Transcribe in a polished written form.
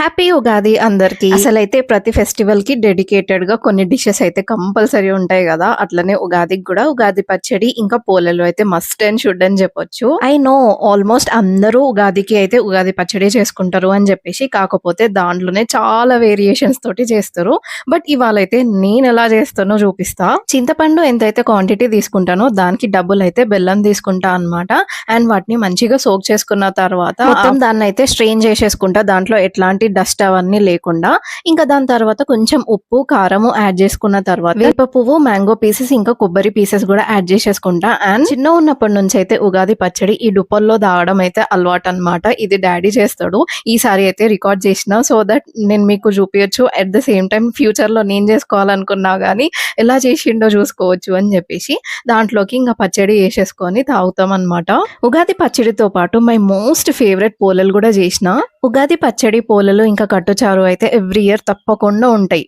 Happy Ugadi అందరికి. అసలైతే ప్రతి ఫెస్టివల్ కి డెడికేటెడ్ గా కొన్ని డిషెస్ అయితే కంపల్సరీ ఉంటాయి కదా. అట్లనే ఉగాదికి కూడా ఉగాది పచ్చడి ఇంకా పోలేలు అయితే మస్ట్ అండ్ షుడ్ అని చెప్పొచ్చు. ఐ నో ఆల్మోస్ట్ అందరూ ఉగాదికి అయితే ఉగాది పచ్చడి చేసుకుంటారు అని చెప్పేసి, కాకపోతే దాంట్లోనే చాలా వేరియేషన్స్ తోటి చేస్తారు. బట్ ఇవాళ అయితే నేను ఎలా చేస్తానో చూపిస్తా. చింతపండు ఎంతైతే క్వాంటిటీ తీసుకుంటానో దానికి డబ్బులు అయితే బెల్లం తీసుకుంటా అన్నమాట. అండ్ వాటిని మంచిగా సోక్ చేసుకున్న తర్వాత మొత్తం దాన్ని అయితే స్ట్రెయిన్ చేసేసుకుంటా, దాంట్లో ఎట్లాంటి డస్ట్ అవన్నీ లేకుండా. ఇంకా దాని తర్వాత కొంచెం ఉప్పు కారము యాడ్ చేసుకున్న తర్వాత వేప పువ్వు, మ్యాంగో పీసెస్ ఇంకా కొబ్బరి పీసెస్ కూడా యాడ్ చేసేసుకుంటా. అండ్ చిన్న ఉన్నప్పటి నుంచి అయితే ఉగాది పచ్చడి ఈ డుప్పల్లో దాగడం అయితే అలవాటు అన్నమాట. ఇది డాడీ చేస్తాడు. ఈసారి అయితే రికార్డ్ చేసిన సో దట్ నేను మీకు చూపించచ్చు. At the same time future లో నేను చేసుకోవాలనుకున్నా గానీ ఎలా చేసిండో చూసుకోవచ్చు అని చెప్పేసి దాంట్లోకి ఇంకా పచ్చడి వేసేసుకొని తాగుతాం అన్నమాట. ఉగాది పచ్చడితో పాటు మై మోస్ట్ ఫేవరెట్ పోలేలు కూడా చేసిన. ఉగాది పచ్చడి, పోలేలు ఇంకా కట్టుచారు అయితే ఎవ్రీ ఇయర్ తప్పకుండా ఉంటాయి.